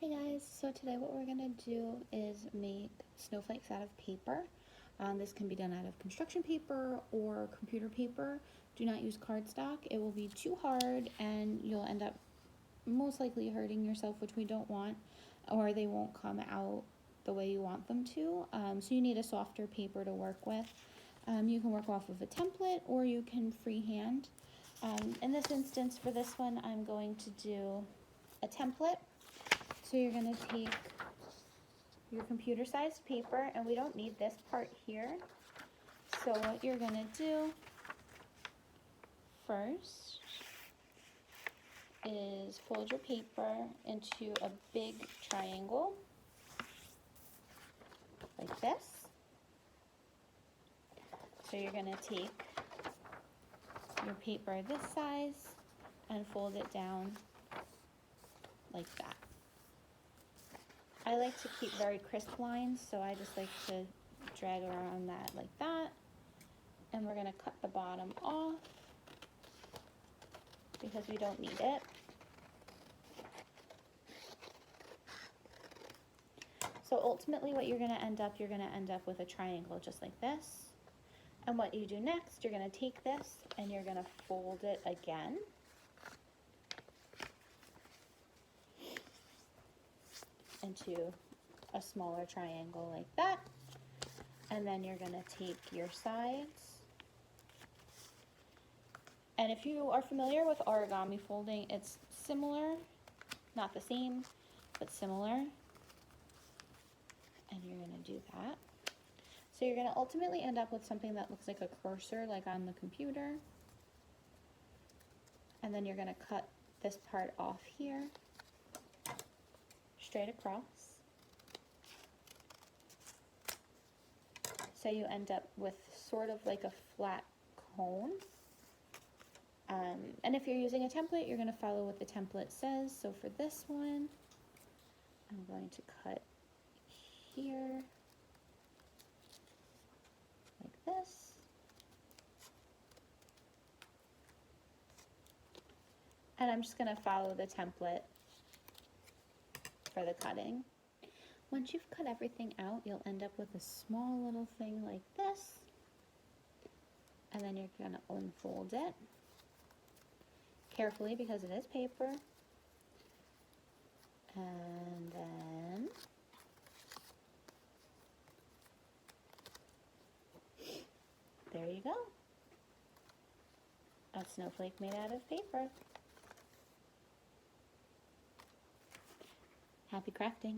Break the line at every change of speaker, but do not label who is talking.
Hey guys, so today what we're going to do is make snowflakes out of paper. This can be done out of construction paper or computer paper. Do not use cardstock. It will be too hard and you'll end up most likely hurting yourself, which we don't want, or they won't come out the way you want them to. So you need a softer paper to work with. You can work off of a template or you can freehand. In this instance, for this one, I'm going to do a template. So you're going to take your computer-sized paper, and we don't need this part here. So what you're going to do first is fold your paper into a big triangle, like this. So you're going to take your paper this size and fold it down like that. I like to keep very crisp lines, so I just like to drag around that like that. And we're going to cut the bottom off because we don't need it. So ultimately what you're going to end up with a triangle just like this. And what you do next, you're going to take this and you're going to fold it again. Into a smaller triangle like that. And then you're going to take your sides. And if you are familiar with origami folding, it's similar, not the same, but similar. And you're going to do that. So you're going to ultimately end up with something that looks like a cursor, like on the computer. And then you're going to cut this part off here, straight across. So you end up with sort of like a flat cone. And if you're using a template, you're going to follow what the template says. So for this one, I'm going to cut here, like this. And I'm just going to follow the template for the cutting. Once you've cut everything out, you'll end up with a small little thing like this. And then you're going to unfold it carefully because it is paper. And then there you go. A snowflake made out of paper. Happy crafting.